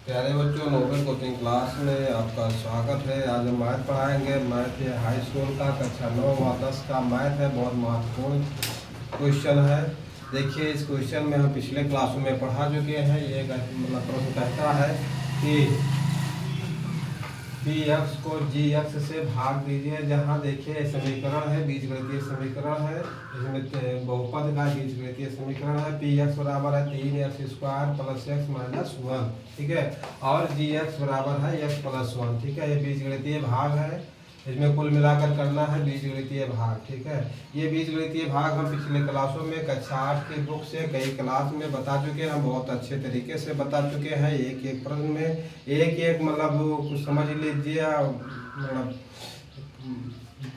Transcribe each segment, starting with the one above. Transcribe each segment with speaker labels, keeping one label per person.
Speaker 1: प्यारे बच्चों, Nobel coaching class में आपका स्वागत है। आज हम मैथ पढ़ाएंगे। मैथ ये हाई स्कूल का कक्षा 9 व 10 का मैथ है। बहुत महत्वपूर्ण क्वेश्चन है। देखिए, इस क्वेश्चन में हम पिछले क्लासों में पढ़ा चुके हैं। ये मतलब प्रश्न कहता है कि बी एक्स को जी एक्स से भाग दीजिए। जहाँ देखिए समीकरण है, बीजगणितीय समीकरण है। इसमें बहुपद का बीजगणितीय समीकरण है। पी एक्स बराबर है 3x² प्लस एक्स माइनस 1, ठीक है। और जी एक्स बराबर है x प्लस 1, ठीक है। ये बीजगणितीय भाग है। इसमें कुल मिलाकर करना है बीजगणितीय भाग, ठीक है। ये बीजगणितीय भाग हम पिछले क्लासों में कक्षा 8 की बुक से कई क्लास में बता चुके हैं। बहुत अच्छे तरीके से बता चुके हैं। एक एक प्रश्न में एक मतलब कुछ समझ लीजिए, मतलब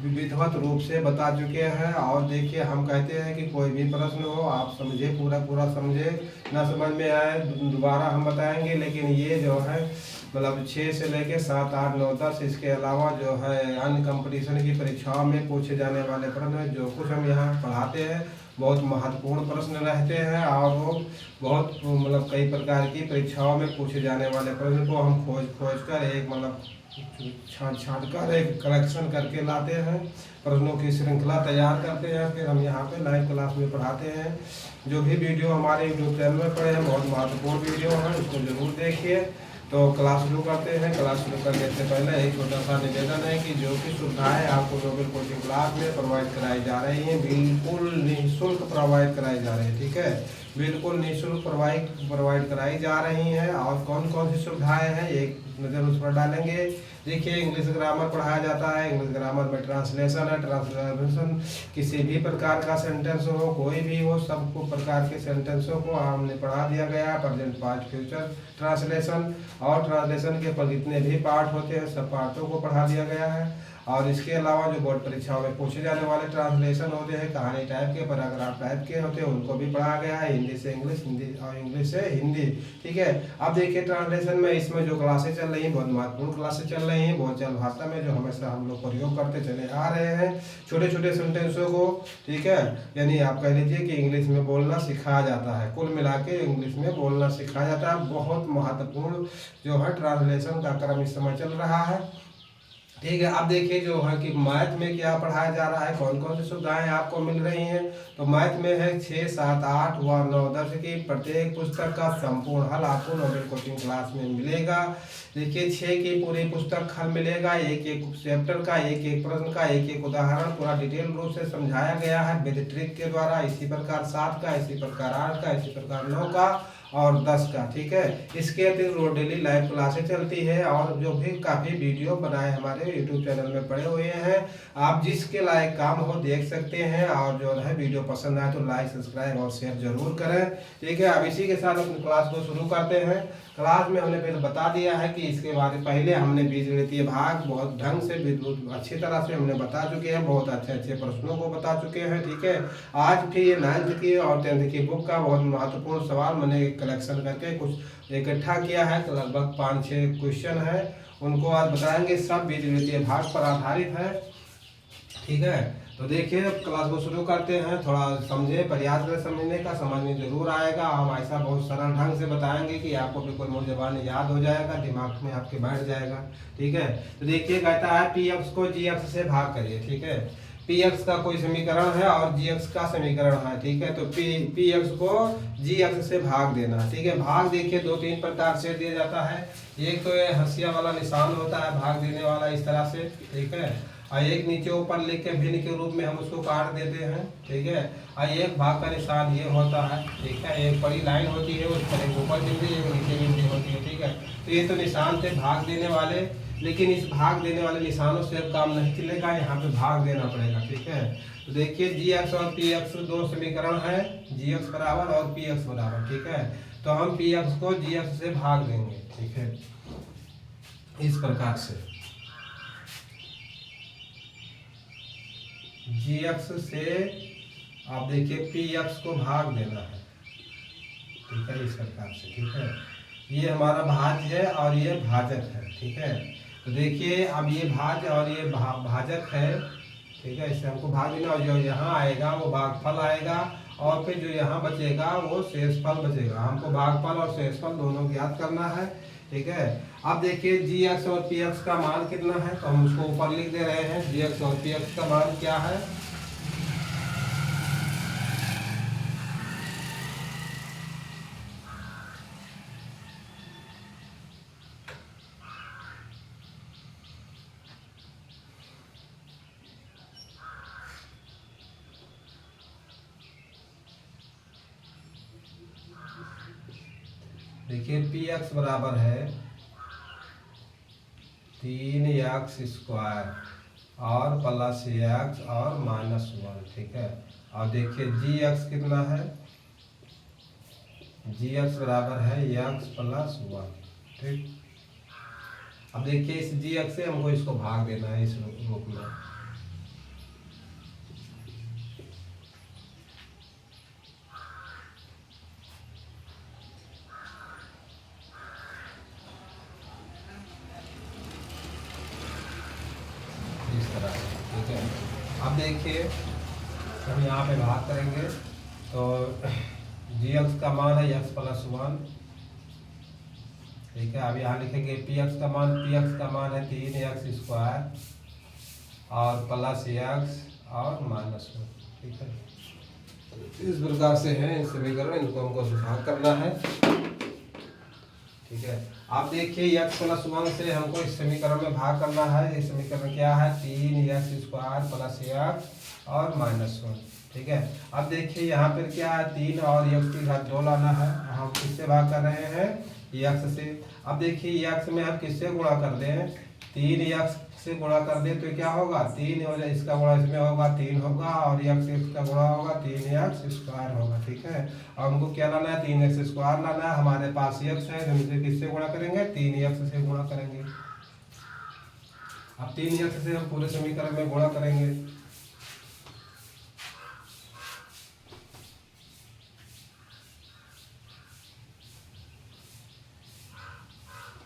Speaker 1: विधिवत रूप से बता चुके हैं। और देखिए, हम कहते हैं कि कोई भी प्रश्न हो आप समझे, पूरा समझे। ना समझ में आए दोबारा हम बताएंगे। लेकिन ये जो है मतलब 6 से लेके 7, 8, 9, 10 इसके अलावा जो है अन्य कंपटीशन की परीक्षाओं में पूछे जाने वाले प्रश्न जो कुछ हम यहाँ पढ़ाते हैं बहुत महत्वपूर्ण प्रश्न रहते हैं। और वो बहुत मतलब कई प्रकार की परीक्षाओं में पूछे जाने वाले प्रश्न को हम खोज कर एक मतलब छांट कर एक कलेक्शन करके लाते हैं। प्रश्नों की श्रृंखला तैयार करते हैं। फिर हम यहाँ पे लाइव क्लास में पढ़ाते हैं। जो भी वीडियो हमारे यूट्यूब चैनल में पड़े हैं बहुत महत्वपूर्ण वीडियो है, उसको जरूर देखिए। तो क्लास शुरू करते हैं। क्लास शुरू करने से पहले एक छोटा सा निवेदन है कि जो भी सुविधाएं आपको नोबल कोचिंग क्लास में प्रोवाइड कराई जा रही हैं बिल्कुल निःशुल्क प्रोवाइड कराई जा रही है, ठीक है। बिल्कुल निःशुल्क प्रोवाइड कराई जा रही हैं। और कौन कौन सी सुविधाएं हैं एक नज़र उस पर डालेंगे। देखिए, इंग्लिश ग्रामर पढ़ाया जाता है। इंग्लिश ग्रामर में ट्रांसलेशन है। ट्रांसलेशन किसी भी प्रकार का सेंटेंस हो, कोई भी हो, सब प्रकार के सेंटेंसों को हमने पढ़ा दिया गया है। प्रेजेंट, पास्ट, फ्यूचर ट्रांसलेशन और ट्रांसलेशन के पर जितने भी पार्ट होते हैं सब पार्टों को पढ़ा दिया गया है। और इसके अलावा जो बोर्ड परीक्षाओं में पूछे जाने वाले ट्रांसलेशन होते हैं, कहानी टाइप के, पैराग्राफ टाइप के होते हैं, उनको भी पढ़ाया गया है। हिंदी से इंग्लिश, हिंदी और इंग्लिश से हिंदी, ठीक है। अब देखिए, ट्रांसलेशन में इसमें जो क्लासेस चल रही हैं बहुत महत्वपूर्ण क्लासेस चल रही हैं। बहुत चल भाषा में जो हमेशा हम लोग प्रयोग करते चले आ रहे हैं छोटे छोटे सेंटेंसों को, ठीक है। यानी आप कह लीजिए कि इंग्लिश में बोलना सिखाया जाता है। कुल मिला के इंग्लिश में बोलना सिखाया जाता है। बहुत महत्वपूर्ण जो है ट्रांसलेशन का क्रम इस समय चल रहा है, ठीक है। अब देखिए जो है कि मैथ में क्या पढ़ाया जा रहा है, कौन कौन सी सुविधाएं आपको मिल रही हैं। तो मैथ में है 6, 7, 8 व 9, 10 की प्रत्येक पुस्तक का संपूर्ण हल आपको नोबल कोचिंग क्लास में मिलेगा। देखिए, 6 की पूरी पुस्तक हल मिलेगा। एक एक चैप्टर का एक एक प्रश्न का एक एक उदाहरण पूरा डिटेल रूप से समझाया गया है विद ट्रिक के द्वारा। इसी प्रकार 7 का, इसी प्रकार 8 का, इसी प्रकार 9 का और 10 का, ठीक है। इसके अतिरिक्त रोज डेली लाइव क्लासेस चलती है। और जो भी काफ़ी वीडियो बनाए हमारे यूट्यूब चैनल में पड़े हुए हैं, आप जिसके लायक काम हो देख सकते हैं। और जो है वीडियो पसंद आए तो लाइक, सब्सक्राइब और शेयर जरूर करें, ठीक है। अब इसी के साथ अपनी क्लास को शुरू करते हैं। क्लास में हमने पहले बता दिया है कि इसके बाद पहले हमने बीजगणितीय भाग बहुत ढंग से अच्छी तरह से हमने बता चुके हैं। बहुत अच्छे अच्छे प्रश्नों को बता चुके हैं, ठीक है। आज फिर ये 9th की और 10th की बुक का बहुत महत्वपूर्ण सवाल मैंने कलेक्शन करके कुछ इकट्ठा किया है। तो लगभग 5-6 क्वेश्चन है, उनको आज बताएंगे। सब बीजगणितीय भाग पर आधारित है, ठीक है। तो देखिए, अब क्लास को शुरू करते हैं। थोड़ा समझे, प्रयास करें समझने का, समझ में जरूर आएगा। हम ऐसा बहुत सरल ढंग से बताएंगे कि आपको बिल्कुल मूल जबान याद हो जाएगा, दिमाग में आपके बैठ जाएगा, ठीक है। तो देखिए, कहता है पी एक्स को जी एक्स से भाग करिए, ठीक है। पी एक्स का कोई समीकरण है और जी एक्स का समीकरण है, ठीक है। तो पी एक्स को जी एक्स से भाग देना, ठीक है। भाग देखिए 2-3 प्रकार से दिया जाता है। एक तो ये हंसिया वाला निशान होता है भाग देने वाला, इस तरह से, ठीक है। और एक नीचे ऊपर लिख के भिन्न के रूप में हम उसको काट देते हैं, ठीक है। और एक भाग का निशान ये होता है, ठीक है। एक बड़ी लाइन होती है, उस पर एक ऊपर बिंदी एक नीचे बिंदी होती है, ठीक है। तो ये तो निशान थे भाग देने वाले। लेकिन इस भाग देने वाले निशानों से अब काम नहीं चलेगा, यहाँ पे भाग देना पड़ेगा, ठीक है। तो देखिए, जी एक्स और पी एक्स दो समीकरण है, जी एक्स बराबर और पी एक्स बराबर, ठीक है। तो हम पी एक्स को जी एक्स से भाग देंगे, ठीक है, इस प्रकार से। जी एक्स से आप देखिए पी एक्स को भाग देना है, ठीक है, इस प्रकार से, ठीक है। ये हमारा भाज्य है और ये भाजक है, ठीक है। तो देखिए, अब ये भाज्य और ये भाजक है, ठीक है। इससे हमको भाग देना और जो यहाँ आएगा वो भागफल आएगा और फिर जो यहाँ बचेगा वो शेषफल बचेगा। हमको भागफल और शेषफल दोनों ज्ञात करना है। ठीक है। अब देखिए जी एक्स और पी एक्स का मान कितना है, तो हम उसको ऊपर लिख दे रहे हैं। जी एक्स और पी एक्स का मान क्या है, देखिए पी एक्स बराबर है 3x² और प्लस एक्स और -1, ठीक है। और देखिए जी एक्स कितना है, जी एक्स बराबर है x+1, ठीक। अब देखिए इस जी एक्स से हमको इसको भाग देना है इस रूप में। इस तरह से, ठीक है। अब देखिए हम यहाँ पे भाग करेंगे तो जी एक्स का मान है x+1, ठीक है। अब यहाँ लिखेंगे पी एक्स का मान, पी एक्स का मान है 3x² और प्लस एक्स और -1, ठीक है। इस प्रकार से है इन समीकरण, इनको हमको भाग करना है, ठीक है। आप देखिए x+1 से हमको इस समीकरण में भाग करना है। ये समीकरण क्या है, 3x² प्लस एक्स और -1, ठीक है। अब देखिए यहाँ पर क्या है, 3 और x⁻² लाना है। हम किससे भाग कर रहे हैं, x से। अब देखिए x में हम किससे गुणा कर दें, 3x से गुणा कर दें तो क्या होगा, 3 हो जाए, इसका गुणा इसमें होगा 3 होगा, और x का गुणा होगा 3x² होगा, ठीक है। और हमको क्या लाना है, 3x² लाना है। हमारे पास x है, हम इसे किससे गुणा करेंगे, 3x से गुणा करेंगे। अब 3x से हम पूरे समीकरण में गुणा करेंगे।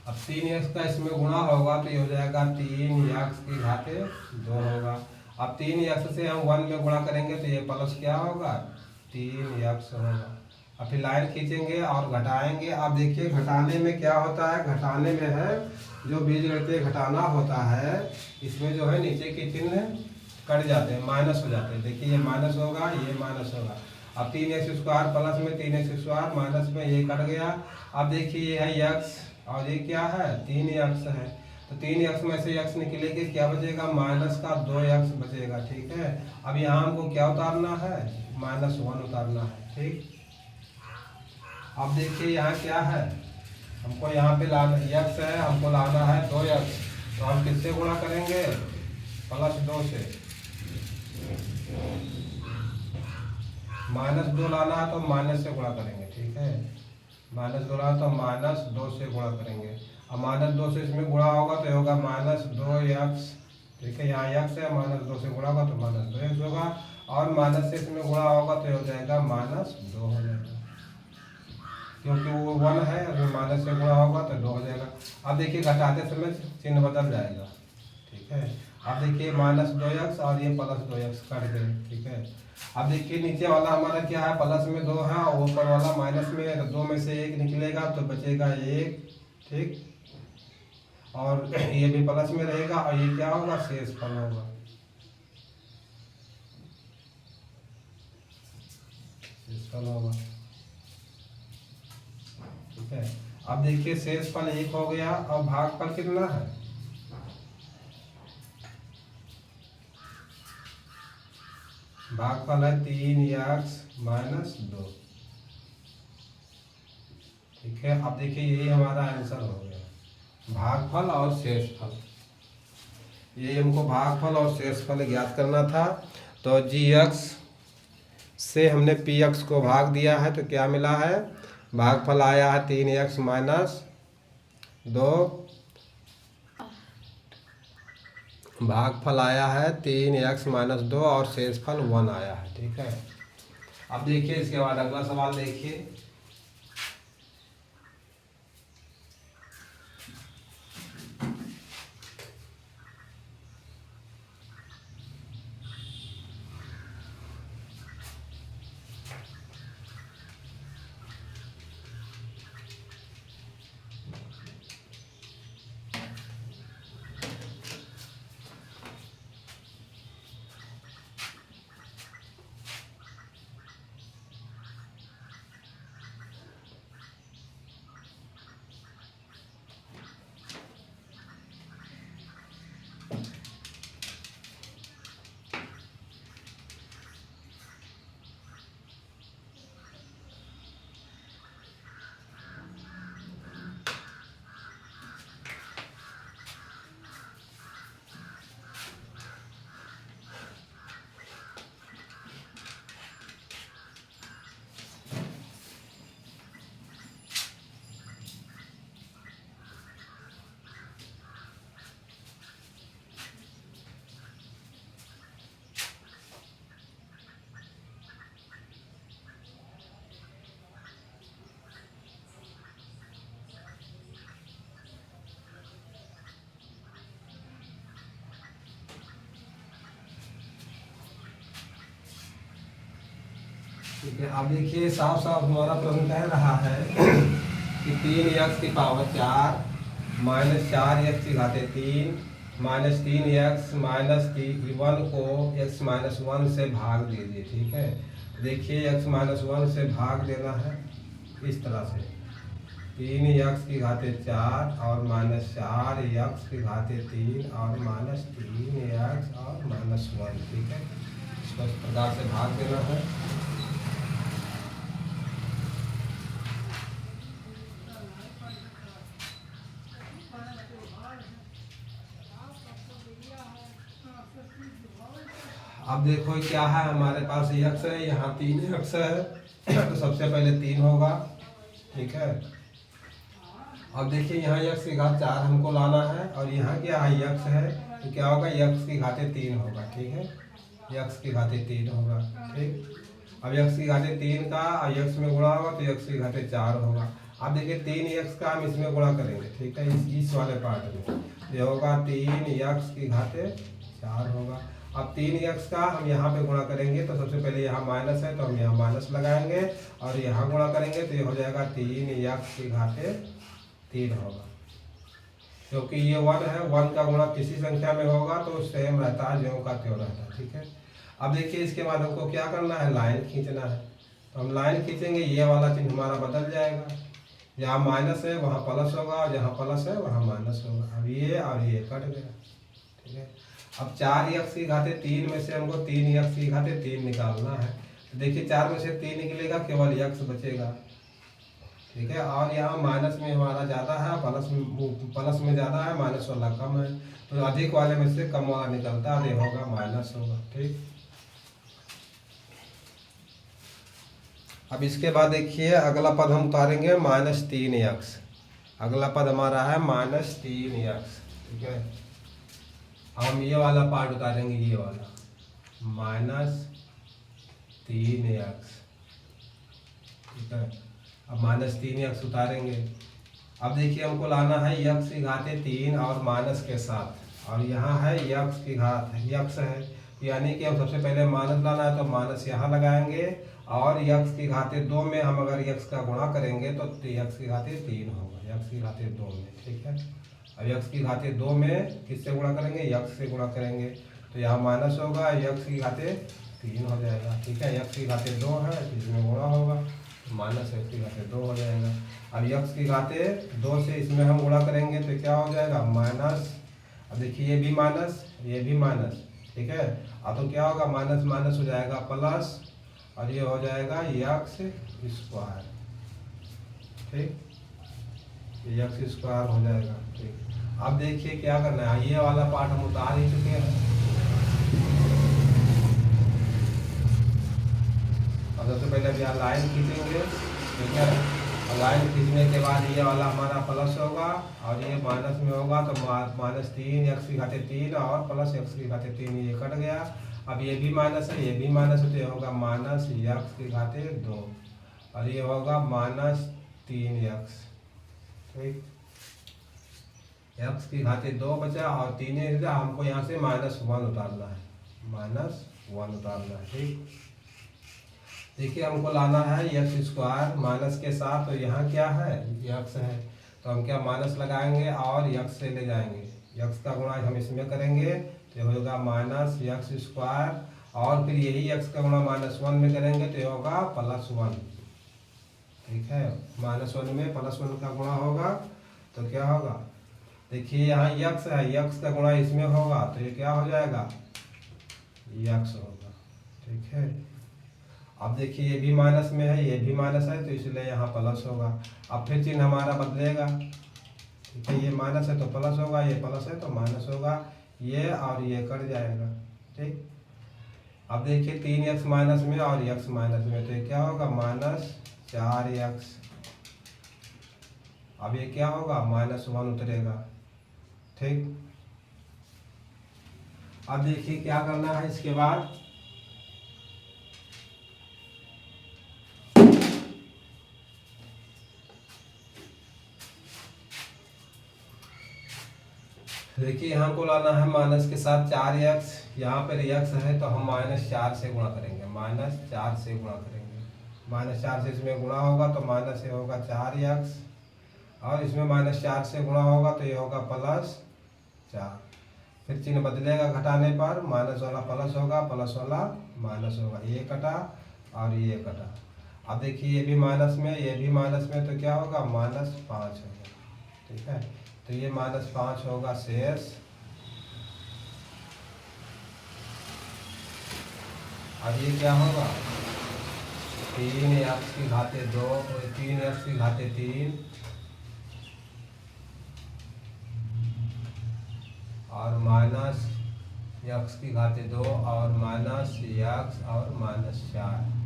Speaker 1: अब 3x का इसमें गुणा होगा तो ये हो जाएगा 3x⁻² होगा। अब 3x से हम 1 में गुणा करेंगे तो ये प्लस क्या होगा, 3x होगा। अब फिर लाइन खींचेंगे और घटाएंगे। अब देखिए घटाने में क्या होता है, घटाने में है जो बीजगणितीय घटाना होता है, इसमें जो है नीचे के चिन्ह कट जाते हैं, माइनस हो जाते हैं। देखिए ये माइनस होगा, ये माइनस होगा। अब 3x² प्लस में 3x² माइनस में ये कट गया। अब देखिए ये है x और ये क्या है, 3x है। तो 3x में से x निकलेगी, क्या बचेगा, -2x बचेगा, ठीक है। अब यहाँ हमको क्या उतारना है, -1 उतारना है, ठीक। अब देखिए यहाँ क्या है, हमको यहाँ पे लाना x है, हमको लाना है 2x, तो हम किससे गुणा करेंगे, +2 से। -2 लाना है तो माइनस से गुणा करेंगे, ठीक है। -2 लाना तो -2 से गुणा करेंगे। अब -2 से इसमें गुणा होगा तो होगा -2x, ठीक है। यहाँ x है, -2 से गुणा होगा तो -2x होगा, और माइनस से इसमें गुणा होगा तो हो जाएगा -2 हो जाएगा, क्योंकि वो 1 है, अगर माइनस से गुणा होगा तो 2 हो जाएगा। अब देखिए घटाते समय चिन्ह बदल जाएगा, ठीक है। अब देखिए -2x और ये +2x कट गए, ठीक है। अब देखिए नीचे वाला हमारा क्या है, प्लस में 2 है और ऊपर वाला माइनस में है, तो 2 में से 1 निकलेगा तो बचेगा 1, ठीक। और ये भी प्लस में रहेगा और ये क्या होगा, शेषफल होगा, शेषफल होगा, ठीक है। अब देखिए शेषफल 1 हो गया और भागफल कितना है, भागफल है 3x-2, ठीक है। अब देखिए यही हमारा आंसर हो गया, भागफल और शेषफल। ये हमको भागफल और शेषफल ज्ञात करना था। तो जी एक्स से हमने पी एक्स को भाग दिया है तो क्या मिला है, भागफल आया है 3x-2, भागफल आया है 3x-2 और शेषफल 1 आया है, ठीक है। अब देखिए इसके बाद अगला सवाल देखिए। ठीक है। अब देखिए साफ साफ हमारा प्रश्न कह रहा है कि 3x की पावर 4 माइनस 4x की घाते 3 माइनस 3x माइनस 1 को x माइनस 1 से भाग दीजिए। ठीक है, देखिए x माइनस 1 से भाग देना है इस तरह से, 3x की घाते 4 और माइनस 4x की घाते 3 और माइनस 3x और माइनस 1। ठीक है, इसको इस प्रकार से भाग देना है। अब देखो क्या है, हमारे पास x है, यहाँ 3x है तो सबसे पहले 3 होगा। ठीक है, अब देखिए यहाँ x की घात 4 हमको लाना है और यहाँ क्या है x है, तो क्या होगा x की घाते 3 होगा। ठीक है, x की घाते 3 होगा। ठीक, अब x की घाते 3 का x में गुणा होगा तो x की घाते 4 होगा। अब देखिए 3x का हम इसमें गुणा करेंगे। ठीक है, इस वाले पार्ट में ये होगा 3x की घाते 4 होगा। अब 3x का हम यहाँ पे गुणा करेंगे तो सबसे पहले यहाँ माइनस है तो हम यहाँ माइनस लगाएंगे और यहाँ गुणा करेंगे तो ये हो जाएगा 3x की घाते 3 होगा। क्योंकि ये 1 है, 1 का गुणा किसी संख्या में होगा तो सेम रहता है, ज्यों का त्यों रहता है। ठीक है, अब देखिए इसके बाद हमको क्या करना है, लाइन खींचना है। तो हम लाइन खींचेंगे, ये वाला चिन्ह हमारा बदल जाएगा, जहाँ माइनस है वहाँ प्लस होगा और जहाँ प्लस है वहाँ माइनस होगा। अब ये और ये कट गया। ठीक है, अब 4x की घाते 3 में से हमको 3x की घाते 3 निकालना है। तो देखिए 4 में से 3 निकलेगा, केवल x बचेगा। ठीक है, और यहाँ माइनस में हमारा ज़्यादा है, प्लस में ज़्यादा है, माइनस वाला कम है, तो अधिक वाले में से कम वाला निकलता है, ये होगा माइनस होगा। ठीक, अब इसके बाद देखिए अगला पद हम उतारेंगे माइनस 3x। अगला पद हमारा है माइनस 3x। ठीक है, हम ये वाला पार्ट उतारेंगे, ये वाला माइनस 3x। ठीक है, अब माइनस 3x उतारेंगे। अब देखिए हमको लाना है x की घाते 3 और माइनस के साथ, और यहाँ है x की घात x है, यानी कि हम सबसे पहले माइनस लाना है तो माइनस यहाँ लगाएंगे और x की घाते 2 में हम अगर x का गुणा करेंगे तो x की घाते 3 होगा, x की घाते 2 में। ठीक है, अब x की घाते 2 में किससे गुणा करेंगे, x से गुणा करेंगे तो यहाँ माइनस होगा, x की घाते 3 हो जाएगा। ठीक है, x की घाते 2 है तो इसमें गुणा होगा, माइनस x की घाते 2 हो जाएगा। अब x की घाते 2 से इसमें हम गुणा करेंगे तो क्या हो जाएगा, माइनस। अब देखिए ये भी माइनस, ये भी माइनस। ठीक है, अब तो क्या होगा, माइनस माइनस हो जाएगा प्लस और ये हो जाएगा x स्क्वायर। ठीक, x स्क्वायर हो जाएगा। ठीक, अब देखिए क्या करना है, ये वाला पार्ट हम उतार ही चुके हैं। अब सबसे पहले अब यहाँ लाइन खींचेंगे। ठीक है, लाइन खींचने के बाद ये वाला हमारा प्लस होगा और ये माइनस में होगा तो माइनस 3x की घाते 3 और प्लस x की घाते 3, ये कट गया। अब ये भी माइनस है, ये भी माइनस है तो ये होगा माइनस x की घाते 2 और ये होगा माइनस 3x। ठीक, x की घाते 2 बचा और 3 हमको यहाँ से -1 उतारना है, -1 उतारना है। ठीक, देखिए हमको लाना है x स्क्वायर माइनस के साथ, तो यहाँ क्या है, x है तो हम क्या माइनस लगाएंगे और x से ले जाएंगे, x का गुणा हम इसमें करेंगे तो होगा माइनस x स्क्वायर और फिर यही x का गुणा -1 में करेंगे तो होगा +1। ठीक है, -1 में +1 का गुणा होगा तो क्या होगा, देखिए यहाँ x है, x का गुणा इसमें होगा तो ये क्या हो जाएगा, x होगा। ठीक है, अब देखिए ये भी माइनस में है, ये भी माइनस है तो इसलिए यहाँ प्लस होगा। अब फिर चिन्ह हमारा बदलेगा। ठीक है, ये माइनस है तो प्लस होगा, ये प्लस है तो माइनस होगा, ये और ये कट जाएगा। ठीक, अब देखिए 3x माइनस में और x माइनस में तो ये क्या होगा, -4x। अब ये क्या होगा, -1 उतरेगा। ठीक, अब देखिए क्या करना है इसके बाद, देखिए यहाँ को लाना है माइनस के साथ 4x, यहाँ पर x है तो हम -4 से गुणा करेंगे, -4 से गुणा करेंगे। -4 से इसमें गुणा होगा तो माइनस ये होगा 4x, और इसमें -4 से गुणा होगा तो ये होगा +4। फिर चिन्ह बदलेगा घटाने पर, माइनस वाला प्लस होगा, प्लस वाला माइनस होगा, ये कटा और ये कटा। अब देखिए ये भी माइनस में, ये भी माइनस में, तो क्या होगा -5 होगा। ठीक है, तो ये -5 होगा शेष। अब ये क्या होगा 3x की घाते 2, 3x की घाते 3 और -x की घाते 2 और -x और -4।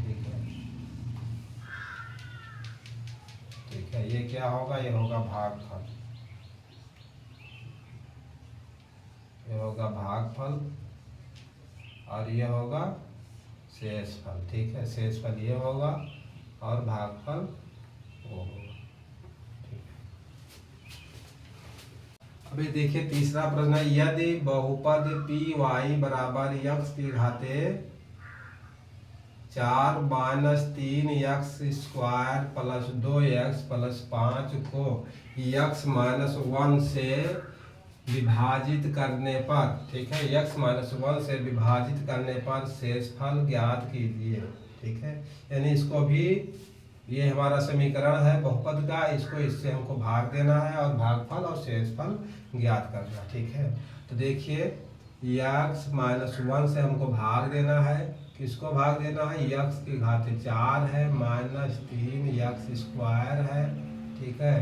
Speaker 1: ठीक है, ये क्या होगा, ये होगा भागफल, ये होगा भागफल और ये होगा शेषफल। ठीक है, शेषफल ये होगा और भागफल वो होगा। अभी देखिए तीसरा प्रश्न है, यदि बहुपद py बराबर x की घाते 4 - 3x square plus 2x plus 5 को x - 1 से विभाजित करने पर, ठीक है, x - 1 से विभाजित करने पर शेषफल ज्ञात कीजिए। ठीक है, यानी इसको भी, ये हमारा समीकरण है बहुपद का, इसको इससे हमको भाग देना है और भागफल और शेषफल ज्ञात करना। ठीक है, तो देखिए x - 1 से हमको भाग देना है, किसको भाग देना है, x की घाते 4 है, -3x स्क्वायर है, ठीक है,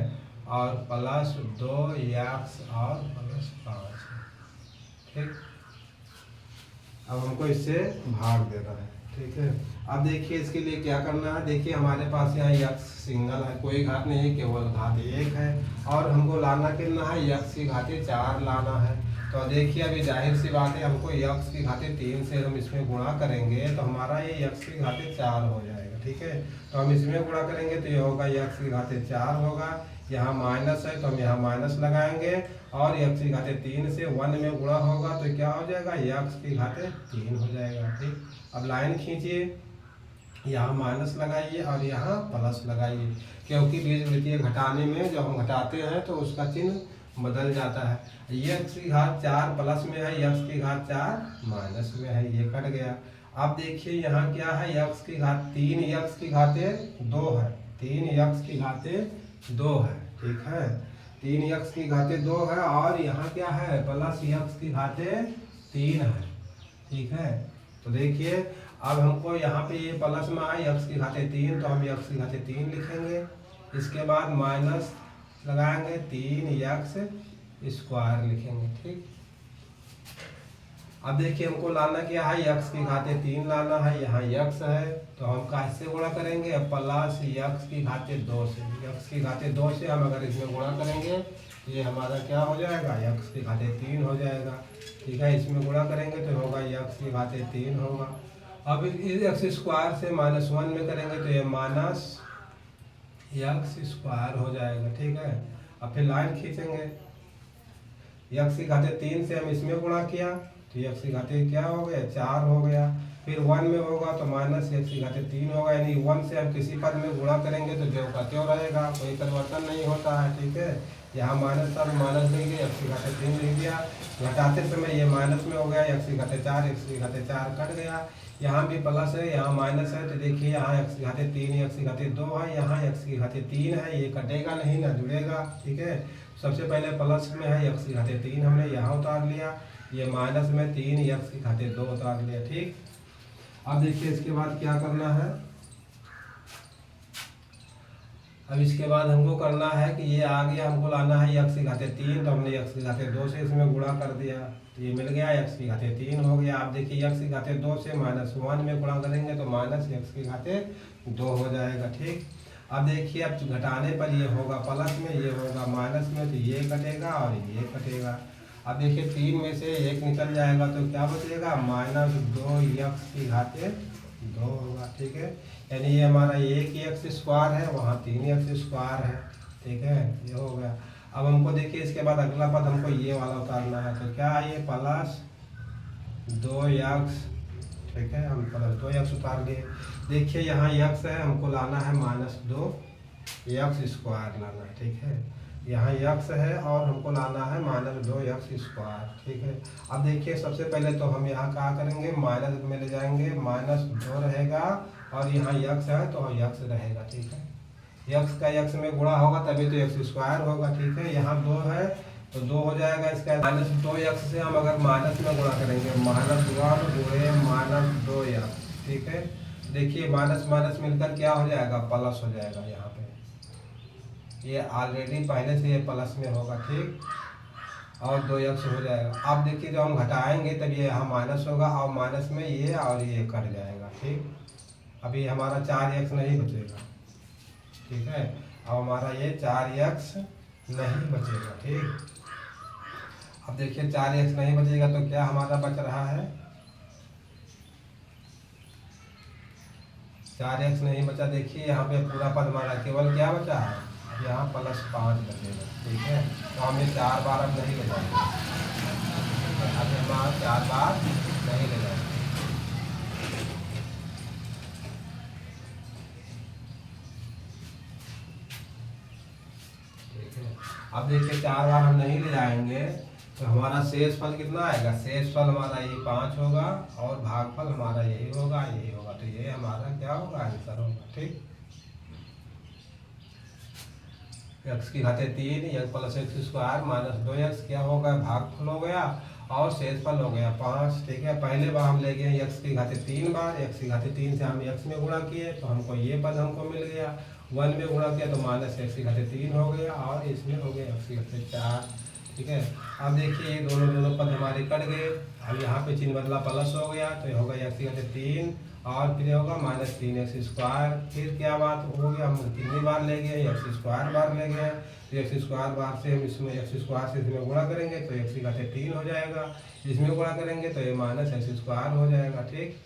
Speaker 1: और प्लस 2x और प्लस 5 है। ठीक, अब हमको इससे भाग देना है। ठीक है, अब देखिए इसके लिए क्या करना है, देखिए हमारे पास यहाँ x सिंगल है, कोई घात नहीं है, केवल घात 1 है, और हमको लाना कितना है, x की घाते 4 लाना है। तो देखिए अभी जाहिर सी बात है, हमको x की घाते 3 से हम इसमें गुणा करेंगे तो हमारा ये x की घाते 4 हो जाएगा। ठीक है, तो हम इसमें गुणा करेंगे तो ये होगा x की घाते 4 होगा, यहाँ माइनस है तो हम यहाँ माइनस लगाएंगे, और x की घाते 3 से 1 में गुणा होगा तो क्या हो जाएगा, x की घाते 3 हो जाएगा। ठीक, अब लाइन खींचिए, यहाँ माइनस लगाइए और यहाँ प्लस लगाइए, क्योंकि बीजगणितीय घटाने में जब हम घटाते हैं तो उसका चिन्ह बदल जाता है। x की घात 4 प्लस में है, x की घात 4 माइनस में है, ये कट गया। अब देखिए यहाँ क्या है, x की घात 3, x की घाते 2 है, 3x की घाते 2 है। ठीक है, 3x की घाते 2 है, और यहाँ क्या है प्लस x की घाते 3 है। ठीक है, तो देखिए अब हमको यहाँ पे ये प्लस में आए x की घाते 3, तो हम x की घाते 3 लिखेंगे, इसके बाद माइनस लगाएंगे 3x स्क्वायर लिखेंगे। ठीक, अब देखिए हमको लाना क्या है, x की घाते 3 लाना है, यहाँ x है तो हम कैसे गुणा करेंगे, प्लस x की घाते 2 से, x की घाते 2 से हम अगर इसमें गुणा करेंगे ये हमारा क्या हो जाएगा, x की घाते 3 हो जाएगा। ठीक है, इसमें गुणा करेंगे तो होगा x की घाते 3 होगा। अब इस x स्क्वायर से -1 में करेंगे तो ये -x स्क्वायर हो जाएगा। ठीक है, अब फिर लाइन खींचेंगे, x की घाते 3 से हम इसमें गुणा किया तो x की घाते क्या हो गया, 4 हो गया, फिर 1 में होगा तो -x की घाते 3 होगा, यानी 1 से हम किसी पद में गुणा करेंगे तो जो का त्यों रहेगा, कोई परिवर्तन नहीं होता है। ठीक है, यहाँ माइनस था तो माइनस लेंगे, x की घाते 3 लिख दिया, घटाते समय ये माइनस में हो गया, x की घाते 4, x की घाते 4 कट गया, यहाँ भी प्लस है, यहाँ माइनस है, तो देखिए यहाँ x की घाते 3, x की घाते 2 है, यहाँ x की घाते 3 है, ये कटेगा नहीं ना, जुड़ेगा। ठीक है, सबसे पहले प्लस में है x की घाते 3 हमने यहाँ उतार लिया, ये माइनस में 3 x की घाते 2 उतार लिया। ठीक, अब देखिए इसके बाद क्या करना है, अब इसके बाद हमको करना है कि ये आ गया, हमको लाना है x की घाते 3, तो हमने x की घाते 2 से इसमें गुणा कर दिया तो ये मिल गया, x की घाते 3 हो गया। आप देखिए x की घाते 2 से -1 में गुणा करेंगे तो -x की घाते 2 हो जाएगा। ठीक, अब देखिए अब घटाने पर ये होगा प्लस में, ये होगा माइनस में, तो ये कटेगा और ये कटेगा। अब देखिए 3 में से 1 निकल जाएगा तो क्या बचेगा, -2x की घाते 2 होगा। ठीक है, यानी ये हमारा 1x स्क्वायर है, वहाँ 3x स्क्वायर है। ठीक है, ये हो गया। अब हमको देखिए इसके बाद अगला पद हमको ये वाला उतारना है, तो क्या है ये प्लस 2x। ठीक है, हम प्लस 2x उतार लिए। देखिए यहाँ x है, हमको लाना है -2x² लाना है, ठीक है। यहाँ x है और हमको लाना है -2x², ठीक है। अब देखिए सबसे पहले तो हम यहाँ क्या करेंगे, माइनस में ले जाएंगे, -2 रहेगा और यहाँ x है तो x रहेगा, ठीक है। x का x में गुणा होगा तभी तो x² होगा, ठीक है। यहाँ 2 है तो 2 हो जाएगा, इसका -2x से हम अगर माइनस में गुणा करेंगे, -1 गुणे -2x, ठीक है। देखिए माइनस माइनस मिलकर क्या हो जाएगा, प्लस हो जाएगा। यहाँ पे ये ऑलरेडी पहले से ये प्लस में होगा, ठीक, और 2x हो जाएगा। अब देखिए जब हम घटाएंगे तब ये यहाँ माइनस होगा और माइनस में ये और ये कट जाएगा, ठीक। अभी हमारा 4x नहीं बचेगा, ठीक है। अब हमारा ये 4x नहीं बचेगा, ठीक। अब देखिए 4x नहीं बचेगा तो क्या हमारा बच रहा है, 4x नहीं बचा। देखिए यहाँ पे पूरा पद हमारा केवल क्या बचा है, अब यहाँ +5 बचेगा, ठीक है। तो हम ये 4 बार अब नहीं ले जाएंगे, अब हमारा 4 बार नहीं ले जाएंगे, ठीक है। अब देखिए 4 बार हम नहीं ले जाएंगे तो हमारा शेष फल कितना आएगा, शेष फल हमारा यही 5 होगा और भागफल हमारा यही होगा, यही होगा। तो ये हमारा क्या होगा, आंसर होगा, ठीक। x की घाते 3 x + x² - 2x क्या होगा, भागफल हो गया और शेषफल हो गया 5, ठीक है। पहले बार हम ले गए x की घाते 3 बार, x की घाते 3 से हम x में गुणा किए तो हमको ये पद हमको मिल गया, 1 में गुणा किया तो -x की घाते 3 हो गया और इसमें हो गया x की घाते 4, ठीक है। अब देखिए ये दोनों पद हमारे कट गए। अब यहाँ पे चिन्ह बदला, प्लस हो गया तो ये होगा x की घाते 3 और फिर होगा -3x²। फिर क्या बात हो गया, हम कितनी बार ले गए, x² बार ले गए, तो x² बार से हम इसमें x² से इसमें गुणा करेंगे तो x की घाते 3 हो जाएगा, इसमें गुणा करेंगे तो ये -x² हो जाएगा, ठीक।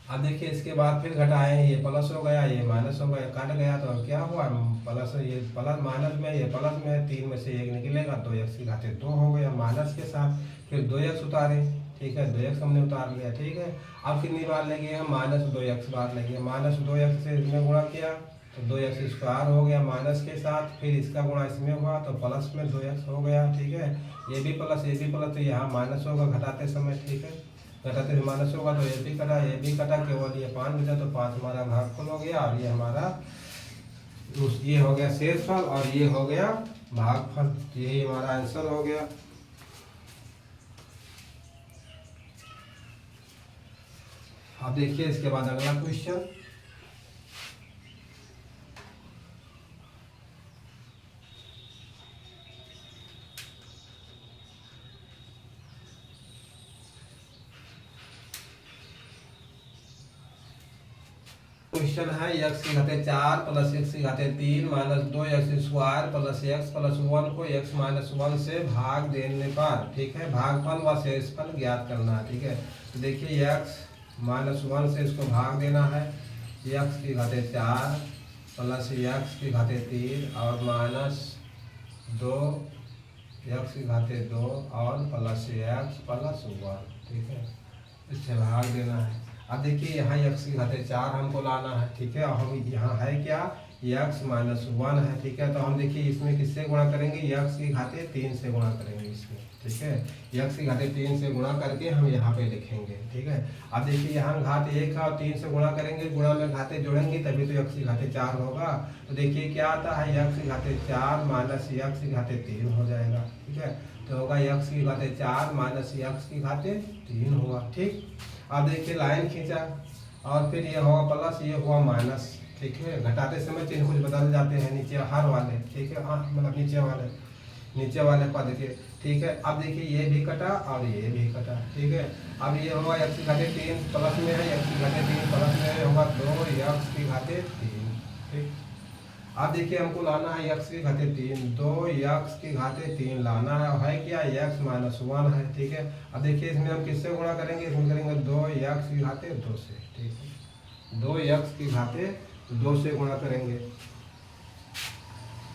Speaker 1: अब देखिए इसके बाद फिर घटाएं, ये प्लस हो गया, ये माइनस हो गया, काट गया तो क्या हुआ, प्लस, ये प्लस माइनस में, ये प्लस में, 3 में से 1 निकलेगा तो x की घाते 2 हो गया माइनस के साथ। फिर 2x उतारे, ठीक है, 2x हमने उतार लिया, ठीक है। अब कितनी बार लेंगे हम, -2x बार लेंगे, -2x से इसमें गुणा किया तो 2x² हो गया माइनस के साथ, फिर इसका गुणा इसमें हुआ तो प्लस में 2x हो गया, ठीक है। ये भी प्लस ये भी प्लस, तो यहाँ माइनस होगा घटाते समय, ठीक है, घटाते समय माइनस होगा तो ये भी कटा, ये भी कटा, केवल ये 5 बचा तो 5 हमारा भागफल हो गया और ये हमारा ये हो गया शेषफल और ये हो गया भागफल, यही हमारा आंसर हो गया। अब देखिए इसके बाद अगला क्वेश्चन, क्वेश्चन है x की घाते 4 + x की घाते 3 - 2x² + x + 1 को x - 1 से भाग देने पर, ठीक है, भागफल व शेषफल ज्ञात करना है, ठीक है। तो देखिए x - 1 से इसको भाग देना है, x की घाते 4 + x की घाते 3 और -2 x की घाते 2 और +x + 1, ठीक है, इससे भाग देना है। अब देखिए यहाँ x की घाते 4 हमको लाना है, ठीक है, और हम यहाँ है क्या, x - 1 है, ठीक है। तो हम देखिए इसमें किससे गुणा करेंगे, x की घाते 3 से गुणा करेंगे इसमें, ठीक है, x की घाते 3 से गुणा करके हम यहाँ पे लिखेंगे, ठीक है। अब देखिए यहाँ घात 1 है और 3 से गुणा करेंगे, गुणा में घाते जोड़ेंगे तभी तो x की घाते 4 होगा। तो देखिए क्या आता है, x की घाते 4 - x की घाते 3 हो जाएगा, ठीक है। तो होगा x की घाते 4 - x की घाते 3 होगा, ठीक। अब देखिए लाइन खींचा और फिर ये होगा प्लस, ये हुआ माइनस, ठीक है। घटाते समय चिन्ह कुछ बदल जाते हैं नीचे हर वाले, ठीक है, हाँ मतलब नीचे वाले पद के, ठीक है। अब देखिए ये भी कटा और ये भी कटा, ठीक है। अब ये होगा x की घाते 3 प्लस में है, x की घाते 3 प्लस में होगा 2x की घाते 3, ठीक। अब देखिए हमको लाना है x की घाते 3, 2x की घाते 3 लाना है, और है क्या, x - 1 है, ठीक है। अब देखिए इसमें हम किससे गुणा करेंगे, इसमें करेंगे 2x की घाते 2 से, ठीक है, 2x की घाते 2 से गुणा करेंगे।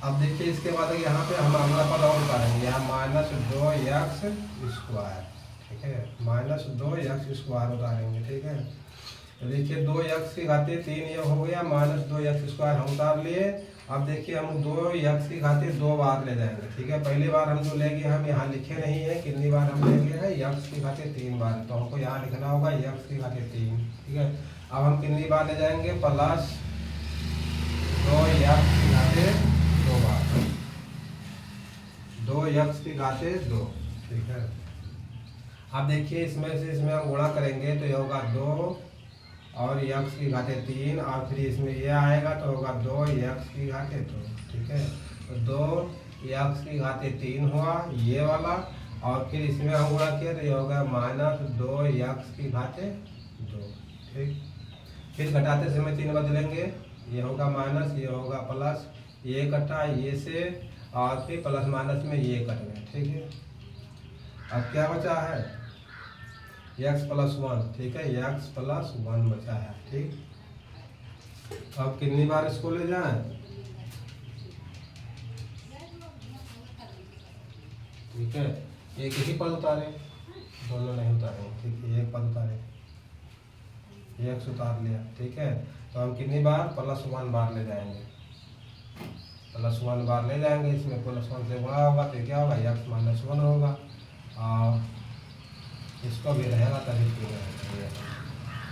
Speaker 1: अब देखिए इसके बाद यहाँ पे हम अगला पद और उतारेंगे, यहाँ -2x², ठीक है, माइनस 2x² उतारेंगे। ठीक है, तो देखिए 2x³ ये हो गया, माइनस 2x² हम उतार लिए। अब देखिए हम 2x² 2 बार ले जाएंगे। ठीक है, पहली बार हम जो लेंगे, हम यहाँ लिखे नहीं है कितनी बार हम लेंगे हैं, x³ 3 बार, तो हमको यहाँ लिखना होगा x³। ठीक है, अब हम कितनी बार ले जाएंगे, प्लस 2x² 2 बार, 2x²2। ठीक है, अब देखिए इसमें से इसमें हम गुणा करेंगे तो ये होगा 2 और x³3, और फिर इसमें ये आएगा तो होगा 2x²2। ठीक है, तो 2x³ हुआ ये वाला, और फिर इसमें हम गुणा किया तो ये होगा माइनस 2x²2। ठीक, फिर घटाते समय 3 बदलेंगे, ये होगा माइनस, ये होगा प्लस, ये कटा ये से, और फिर प्लस माइनस में ये कट गए। ठीक है, अब क्या बचा है, x+1। ठीक है, x+1 बचा है। ठीक, अब कितनी बार इसको ले जाएं, ठीक है, एक ही पद उतारे, दोनों नहीं उतारे। ठीक है, एक पद उतारे, x उतार लिया। ठीक है, तो हम कितनी बार, +1 बार ले जाएंगे, +1 बार ले जाएंगे। इसमें +1 से गुणा होगा तो क्या होगा, x-1 होगा, और इसको भी रहेगा तभी ठीक है।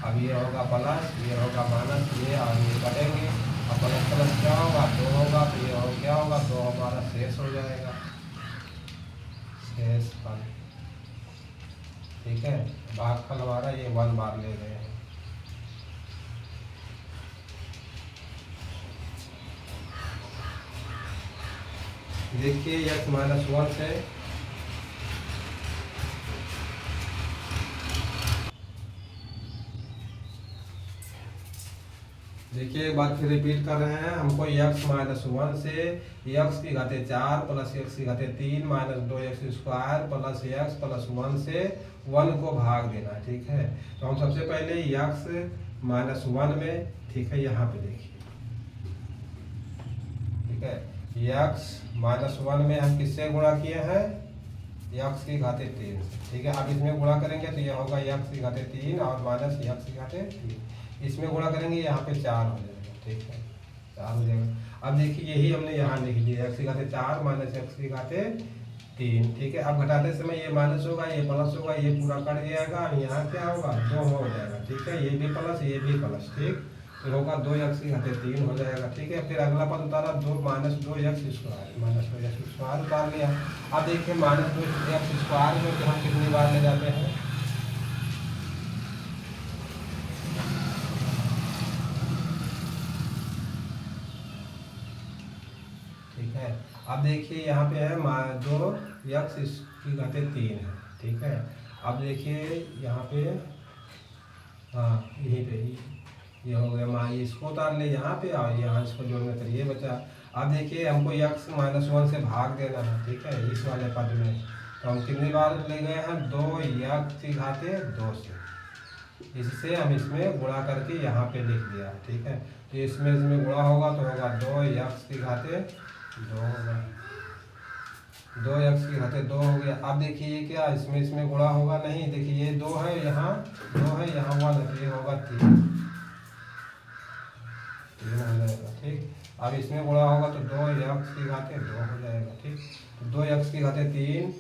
Speaker 1: अब ये होगा प्लस, ये होगा माइनस, ये और ये कटेंगे, और प्लस प्लस क्या होगा, 2 होगा, तो ये हो क्या होगा, 2 हमारा शेष हो जाएगा, शेष फल। ठीक है, भागफल हमारा ये 1 बार ले गए हैं। देखिए x-1 से देखिए एक बात फिर रिपीट कर रहे हैं, हमको x-1 से x⁴ plus x⁴ minus 2x² plus x+1 से 1 को भाग देना है। ठीक है, तो हम सबसे पहले x-1 में, ठीक है, यहाँ पे देखिए, ठीक है, x-1 में हम किससे गुणा किए हैं, x⁴ ठीक है, अब इसमें गुणा करेंगे तो यह होगा x⁴ और माइनस x⁴, इसमें गुणा करेंगे यहाँ पे 4 हो जाएगा। ठीक है, 4 हो जाएगा। अब देखिए यही हमने यहाँ लिख लिया, x⁴ माइनस x⁴। ठीक है, अब घटाते समय ये माइनस होगा, ये प्लस होगा, ये पूरा कट जाएगा, यहाँ क्या होगा, 2 हो जाएगा। ठीक है, ये भी प्लस, ये भी प्लस। ठीक, तो होगा 2x⁴ हो जाएगा। ठीक है, फिर अगला पद उतारा, 2 माइनस 2x² माइनस 2x² उतार लिया। अब देखिए माइनस 2x² में हम कितनी बार ले जाते हैं, ठीक है, अब देखिए यहाँ पे है 2x⁴ है। ठीक है, अब देखिए यहाँ पे, हाँ यहीं पे ये हो गया, इसको उतार ले यहाँ पे, और यहाँ इसको जोड़ने पर ये बचा। अब देखिए हमको x-1 से भाग देना है। ठीक है, इस वाले पद में, तो हम कितनी बार ले गए हैं, 2x⁴ से, इससे हम इसमें गुणा करके यहाँ पे लिख दिया। ठीक है, तो इसमें गुणा होगा तो होगा 2x⁴ 2 होगा, 2x⁴ 2 हो गया। अब देखिए ये क्या, इसमें गुणा होगा नहीं, देखिए ये 2 है, यहाँ 2 है, यहाँ 1 है, ये होगा 3 हो जाएगा। ठीक, अब इसमें गुणा होगा तो 2x⁴ 2 हो जाएगा। ठीक, तो 2x⁴ 3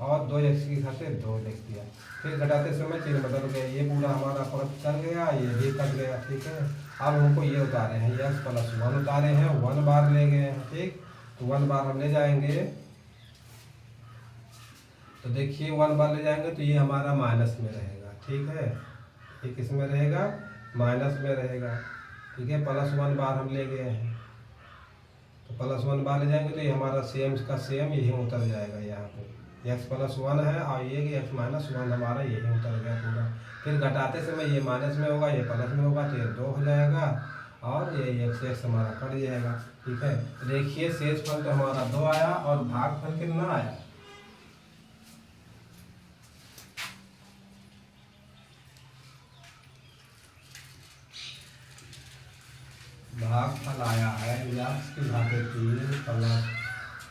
Speaker 1: और 2x⁴ 2 लिख दिया। फिर घटाते समय चिन्ह बदल गया, ये पूरा हमारा पद कट गया, ये भी कट गया। ठीक है, अब हमको ये उतारे हैं, x+1 उतारे हैं, 1 बार ले गए हैं। ठीक, तो 1 बार हम ले जाएंगे, तो देखिए 1 बार ले जाएंगे तो ये हमारा माइनस में रहेगा। ठीक है, ये किस में रहेगा, माइनस में रहेगा। ठीक है, +1 बार हम ले गए हैं, तो +1 बार ले जाएंगे तो ये हमारा सेम का सेम यही उतर जाएगा। यहाँ पे x+1 है, और ये कि x-1 हमारा यही उतर गया पूरा। फिर घटाते समय ये माइनस में होगा, ये प्लस में होगा, तो ये 2 हो जाएगा, और ये x हमारा कट जाएगा। ठीक है, देखिए शेष फल तो हमारा 2 आया, और भागफल कितना आया, भागफल आया है x⁴ प्लस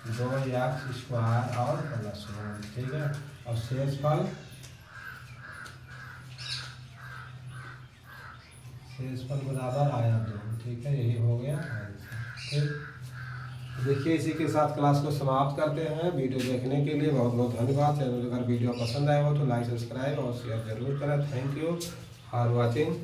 Speaker 1: 2x स्क्वायर और +1, ठीक है। और शेषफल बराबर आया 2, ठीक है, यही हो गया आंसर। ठीक, देखिए इसी के साथ क्लास को समाप्त करते हैं। वीडियो देखने के लिए बहुत बहुत धन्यवाद। चैनल अगर वीडियो पसंद आया हो तो लाइक, सब्सक्राइब और शेयर जरूर करें। Thank you for watching.